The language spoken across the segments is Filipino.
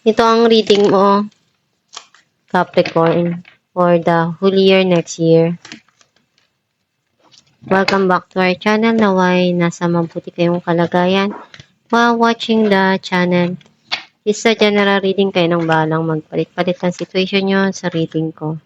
Ito ang reading mo, Capricorn, for the whole year next year. Welcome back to our channel. Naway nasa mabuti kayong kalagayan while watching the channel. Is a general reading, kayo ng bahalang magpalit-palit ang situation nyo sa reading ko.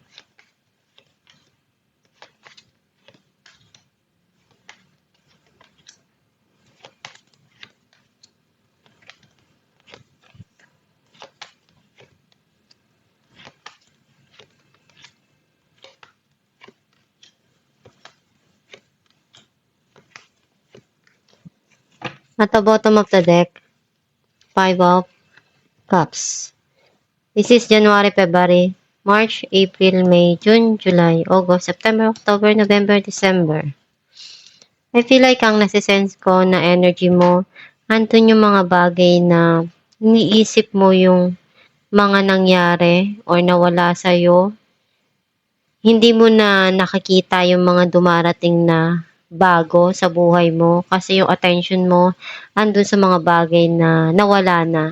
At the bottom of the deck, 5 of Cups. This is January, February, March, April, May, June, July, August, September, October, November, December. I feel like ang nasisense ko na energy mo, andun yung mga bagay na iniisip mo yung mga nangyari or nawala sa'yo. Hindi mo na nakikita yung mga dumarating na bago sa buhay mo kasi yung attention mo andun sa mga bagay na nawala na.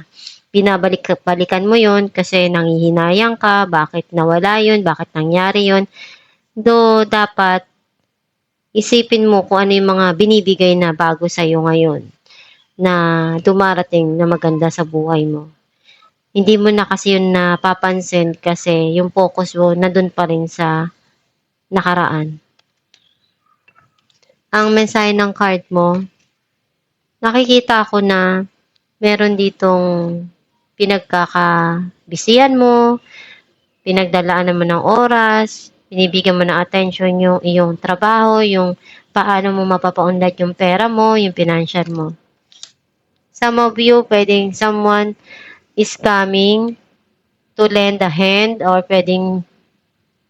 Binabalik-balikan mo yon kasi nanghihinayang ka, bakit nawala yun, bakit nangyari yun. Do dapat isipin mo kung ano yung mga binibigay na bago sa'yo ngayon na dumarating na maganda sa buhay mo. Hindi mo na kasi yun napapansin kasi yung focus mo na dun pa rin sa nakaraan. Ang mensahe ng card mo, nakikita ko na meron ditong pinagkakabisihan mo, pinagdalaanan mo ng oras, binibigyan mo ng attention yung iyong trabaho, yung paano mo mapapaunlad yung pera mo, yung financial mo. Some of you, pwedeng someone is coming to lend a hand or pwedeng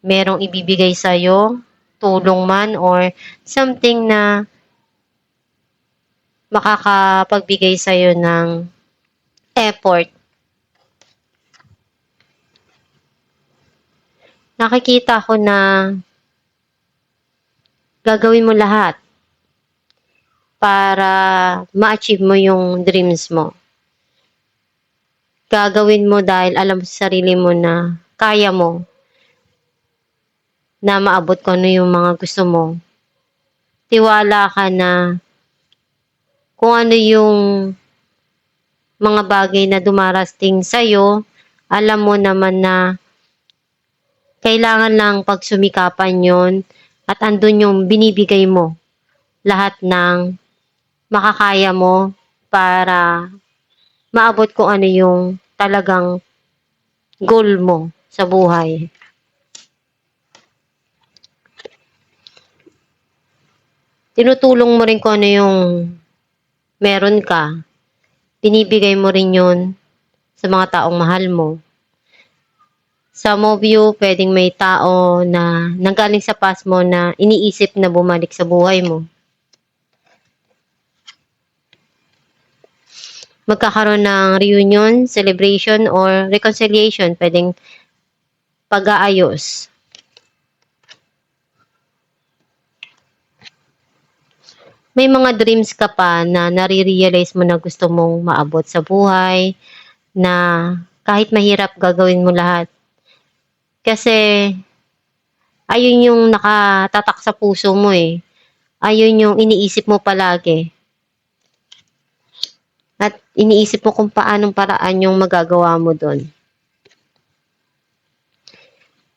merong ibibigay sa'yo, tulong man or something na makakapagbigay sa'yo ng effort. Nakikita ko na gagawin mo lahat para ma-achieve mo yung dreams mo. Gagawin mo dahil alam mo sa sarili mo na kaya mo na maabot ko ano yung mga gusto mo. Tiwala ka na kung ano yung mga bagay na dumarating sa'yo, alam mo naman na kailangan lang pagsumikapan yon at andun yung binibigay mo. Lahat ng makakaya mo para maabot kung ano yung talagang goal mo sa buhay. Tinutulong mo rin kung ano yung meron ka. Binibigay mo rin yun sa mga taong mahal mo. Some of you, pwedeng may tao na nanggaling sa past mo na iniisip na bumalik sa buhay mo. Magkakaroon ng reunion, celebration, or reconciliation. Pwedeng pag-aayos. May mga dreams ka pa na nare-realize mo na gusto mong maabot sa buhay, na kahit mahirap gagawin mo lahat. Kasi ayun yung nakatatak sa puso mo eh. Ayun yung iniisip mo palagi. At iniisip mo kung paanong paraan yung magagawa mo doon.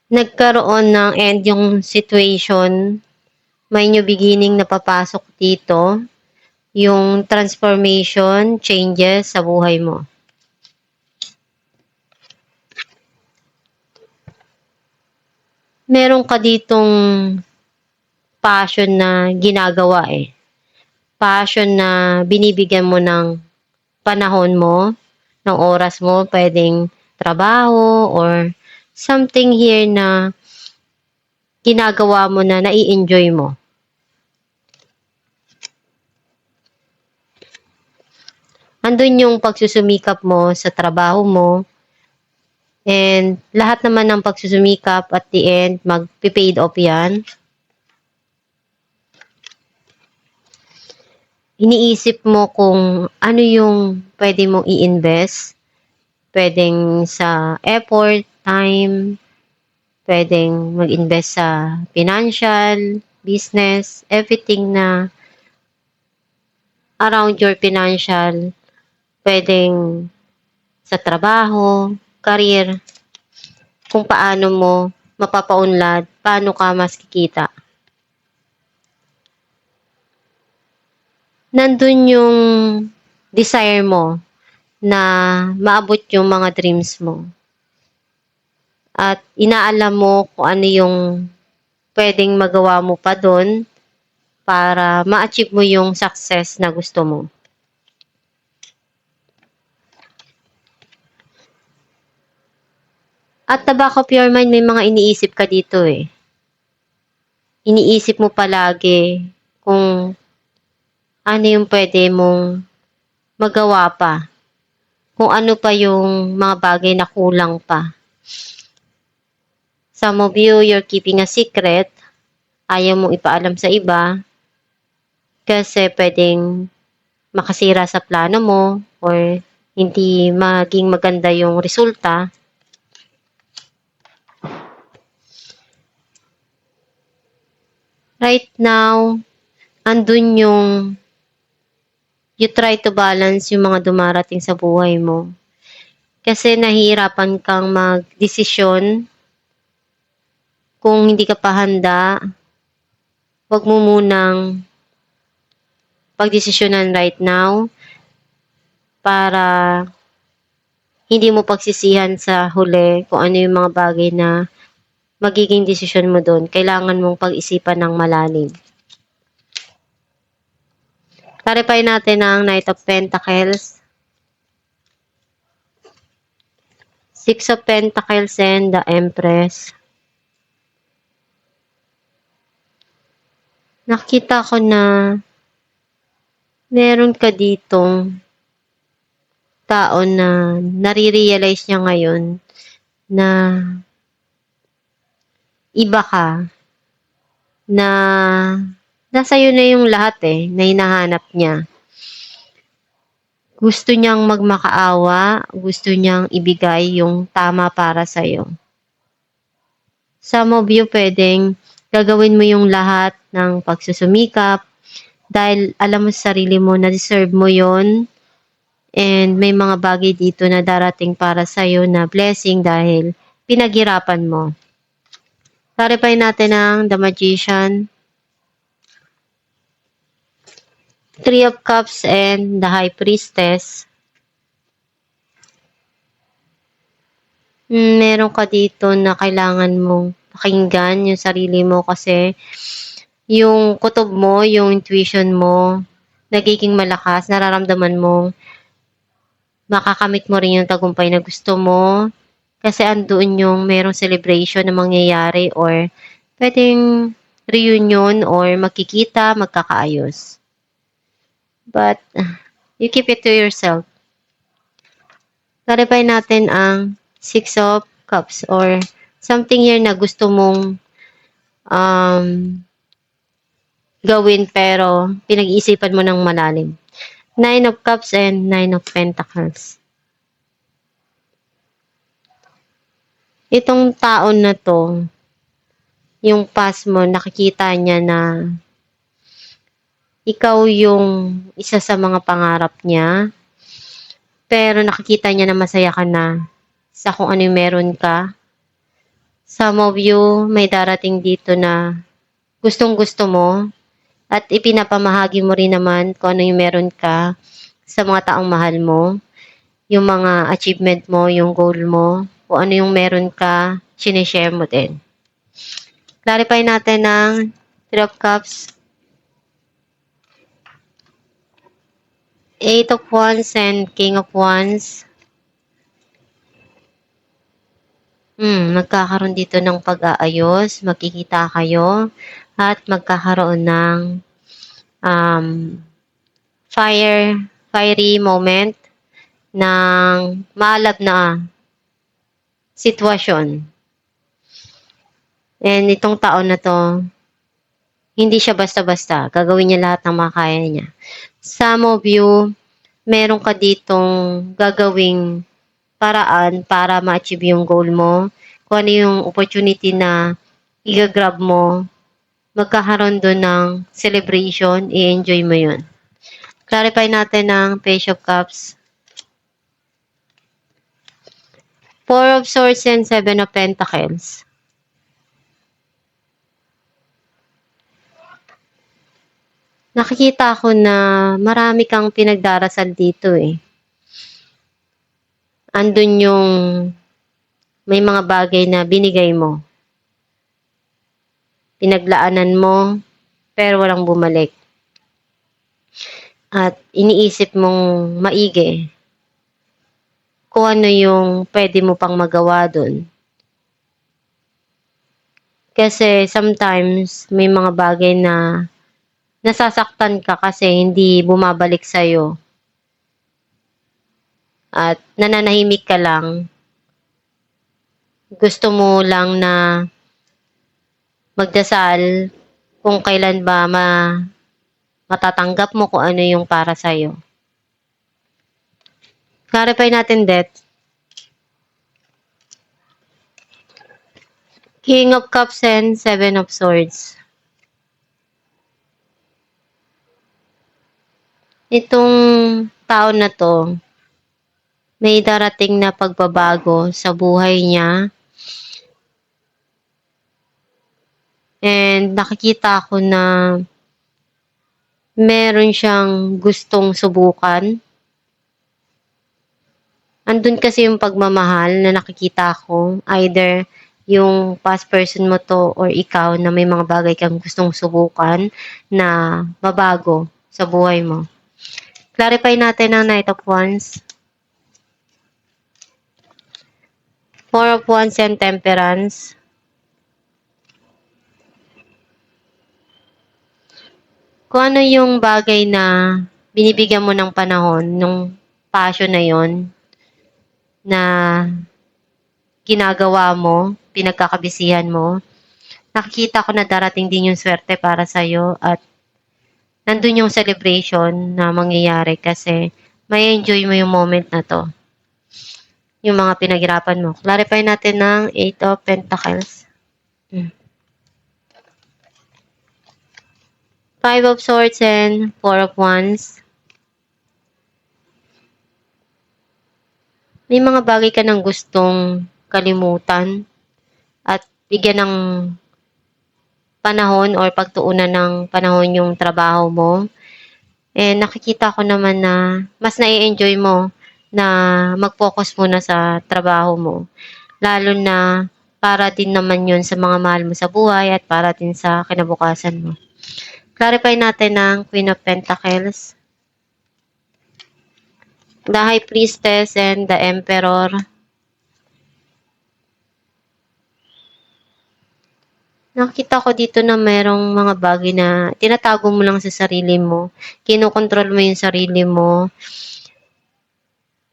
Nagkaroon ng end yung situation. May new beginning na papasok dito. Yung transformation, changes sa buhay mo. Meron ka ditong passion na ginagawa eh. Passion na binibigyan mo ng panahon mo, ng oras mo, pwedeng trabaho or something here na ginagawa mo na nai-enjoy mo. Andun yung pagsusumikap mo sa trabaho mo and lahat naman ng pagsusumikap at the end, mag-paid off yan. Iniisip mo kung ano yung pwede mong i-invest pwedeng sa effort, time, pwedeng mag-invest sa financial, business, everything na around your financial, pwedeng sa trabaho, career, kung paano mo mapapaunlad, paano ka mas kikita. Nandun yung desire mo na maabot yung mga dreams mo. At inaalam mo kung ano yung pwedeng magawa mo pa doon para ma-achieve mo yung success na gusto mo. At the back of your mind, may mga iniisip ka dito eh. Iniisip mo palagi kung ano yung pwede mong magawa pa. Kung ano pa yung mga bagay na kulang pa. Some of you, you're keeping a secret. Ayaw mong ipaalam sa iba. Kasi pwedeng makasira sa plano mo or hindi maging maganda yung resulta. Right now, andun yung you try to balance yung mga dumarating sa buhay mo. Kasi nahihirapan kang mag-desisyon. Kung hindi ka pa handa, wag mo munang pagdesisyonan right now para hindi mo pagsisihan sa huli kung ano yung mga bagay na magiging desisyon mo doon. Kailangan mong pag-isipan ng malalim. Clarify natin ang Knight of Pentacles, Six of Pentacles, and the Empress. Nakita ko na meron ka ditong tao na nare-realize niya ngayon na iba ka, na nasa iyo na yung lahat na hinahanap niya. Gusto niyang magmakaawa, gusto niyang ibigay yung tama para sa'yo. Some of you pwedeng gagawin mo yung lahat ng pagsusumikap dahil alam mo sa sarili mo na deserve mo yon. And may mga bagay dito na darating para sa'yo na blessing dahil pinaghirapan mo. Clarify natin ang The Magician, Three of Cups, and the High Priestess. Meron ka dito na kailangan mong pakinggan yung sarili mo kasi yung kutob mo, yung intuition mo, nagiging malakas, nararamdaman mong makakamit mo rin yung tagumpay na gusto mo kasi andoon yung merong celebration na mangyayari or pwedeng reunion or magkikita, magkakaayos. But you keep it to yourself. Clarify natin ang Six of Cups or something here na gusto mong gawin pero pinag-iisipan mo ng malalim. Nine of Cups and Nine of Pentacles. Itong taon na to, yung past mo, nakikita niya na ikaw yung isa sa mga pangarap niya. Pero nakikita niya na masaya ka na sa kung ano yung meron ka. Some of you, may darating dito na gustong-gusto mo at ipinapamahagi mo rin naman kung ano yung meron ka sa mga taong mahal mo. Yung mga achievement mo, yung goal mo, kung ano yung meron ka, sinishare mo din. Clarify natin ang Three of Cups, Eight of Wands, and King of Wands. Magkakaroon dito ng pag-aayos, magkikita kayo, at magkakaroon ng fiery moment ng maalab na sitwasyon. And itong taon na to, hindi siya basta-basta. Gagawin niya lahat ng makaya niya. Some of you, meron ka ditong gagawing paraan para ma-achieve yung goal mo. Kung ano yung opportunity na i-grab mo, magkakaroon doon ng celebration, i-enjoy mo yun. Clarify natin ng Page of Cups. Four of Swords and Seven of Pentacles. Nakikita ko na marami kang pinagdarasal dito eh. Andun yung may mga bagay na binigay mo. Pinaglaanan mo, pero walang bumalik. At iniisip mong maigi kung ano yung pwede mo pang magawa dun. Kasi sometimes may mga bagay na nasasaktan ka kasi hindi bumabalik sa'yo. At nananahimik ka lang. Gusto mo lang na magdasal kung kailan ba matatanggap mo kung ano yung para sa'yo. Clarify natin death. King of Cups and Seven of Swords. Itong tao na to, may darating na pagbabago sa buhay niya. And nakikita ko na meron siyang gustong subukan. Andun kasi yung pagmamahal na nakikita ko. Either yung past person mo to or ikaw na may mga bagay kang gustong subukan na mabago sa buhay mo. Clarify natin ang Knight of Wands. Four of Wands and Temperance. Kung ano yung bagay na binibigyan mo ng panahon, nung passion na yon na ginagawa mo, pinagkakabisihan mo, nakikita ko na darating din yung swerte para sa'yo at nandun yung celebration na mangyayari kasi may enjoy mo yung moment na to. Yung mga pinaghirapan mo. Clarify natin ng Eight of Pentacles. Five of Swords and Four of Wands. May mga bagay ka nang gustong kalimutan at bigyan ng panahon or pagtuunan ng panahon yung trabaho mo. Nakikita ko naman na mas nai-enjoy mo na mag-focus muna sa trabaho mo. Lalo na para din naman yun sa mga mahal mo sa buhay at para din sa kinabukasan mo. Clarify natin ng Queen of Pentacles. The High Priestess and the Emperor. Nakita ko dito na merong mga bagay na tinatago mo lang sa sarili mo. Kinokontrol mo yung sarili mo.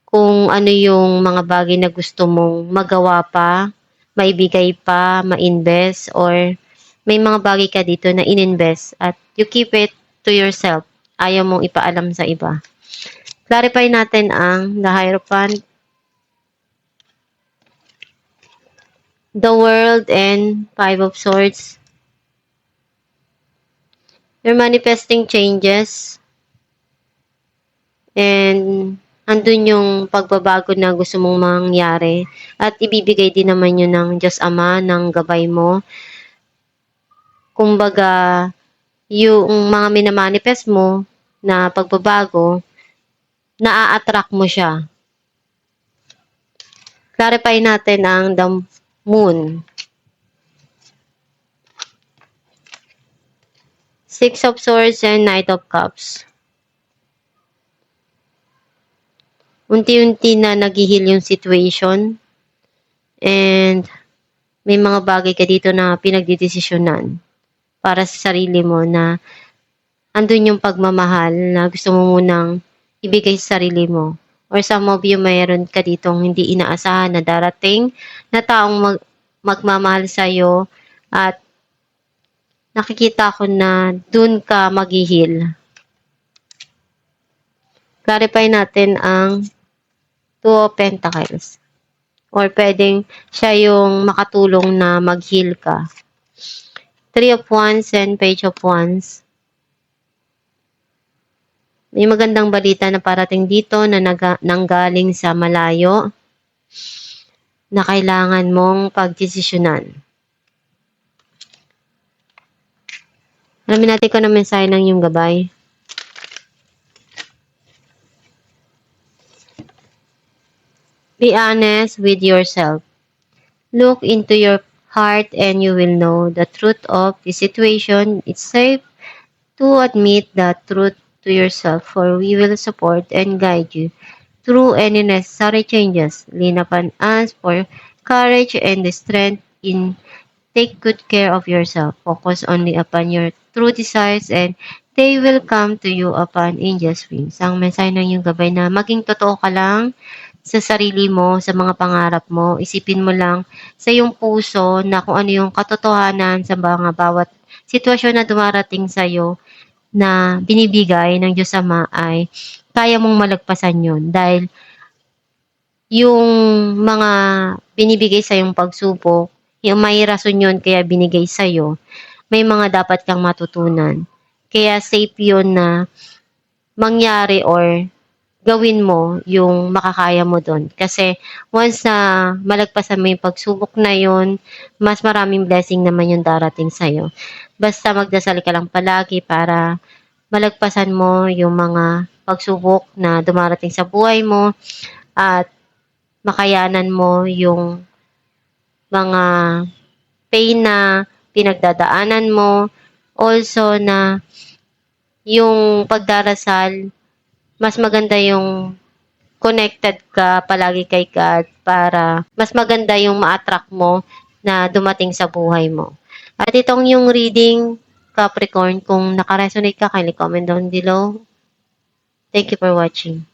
Kung ano yung mga bagay na gusto mong magawa pa, maibigay pa, ma-invest, or may mga bagay ka dito na in-invest at you keep it to yourself. Ayaw mong ipaalam sa iba. Clarify natin ang the Hierophant, the World, and Five of Swords. You're manifesting changes. And andun yung pagbabago na gusto mong mangyari. At ibibigay din naman yun ng Diyos Ama, ng gabay mo. Kumbaga, yung mga minamanifest mo na pagbabago, naa-attract mo siya. Clarify natin ang the Moon. Six of Swords and Knight of Cups. Unti-unti na naghihil yung situation. And may mga bagay ka dito na pinagdidesisyonan para sa sarili mo na andun yung pagmamahal na gusto mo munang ibigay sa sarili mo. Or some of you, mayroon ka ditong hindi inaasahan na darating na taong magmamahal sa'yo at nakikita ko na dun ka maghihil. Clarify natin ang Two of Pentacles. Or pwedeng siya yung makatulong na mag-heal ka. Three of Wands and Page of Wands. May magandang balita na parating dito na nanggaling sa malayo na kailangan mong pagdesisyonan. Alamin natin kung ano mensahe ng iyong gabay. Be honest with yourself. Look into your heart and you will know the truth of the situation. It's safe to admit the truth to yourself, for we will support and guide you through any necessary changes. Lean upon us for courage and the strength in take good care of yourself. Focus only upon your true desires and they will come to you upon angel's wings. Ang mensahe ng iyong gabay na maging totoo ka lang sa sarili mo, sa mga pangarap mo. Isipin mo lang sa iyong puso na kung ano yung katotohanan sa mga bawat sitwasyon na dumarating sa iyo na binibigay ng Diyos Ama ay kaya mong malagpasan yun. Dahil yung mga binibigay sa yung pagsubok, yung may rason yun kaya binigay sa iyo, may mga dapat kang matutunan. Kaya safe yun na mangyari or gawin mo yung makakaya mo doon. Kasi once na malagpasan mo yung pagsubok na yun, mas maraming blessing naman yung darating sa'yo. Basta magdasal ka lang palagi para malagpasan mo yung mga pagsubok na dumarating sa buhay mo at makayanan mo yung mga pain na pinagdadaanan mo. Also na yung pagdarasal, mas maganda yung connected ka palagi kay God para mas maganda yung ma-attract mo na dumating sa buhay mo. At itong yung reading, Capricorn, kung nakaresonate ka, kindly comment down below. Thank you for watching.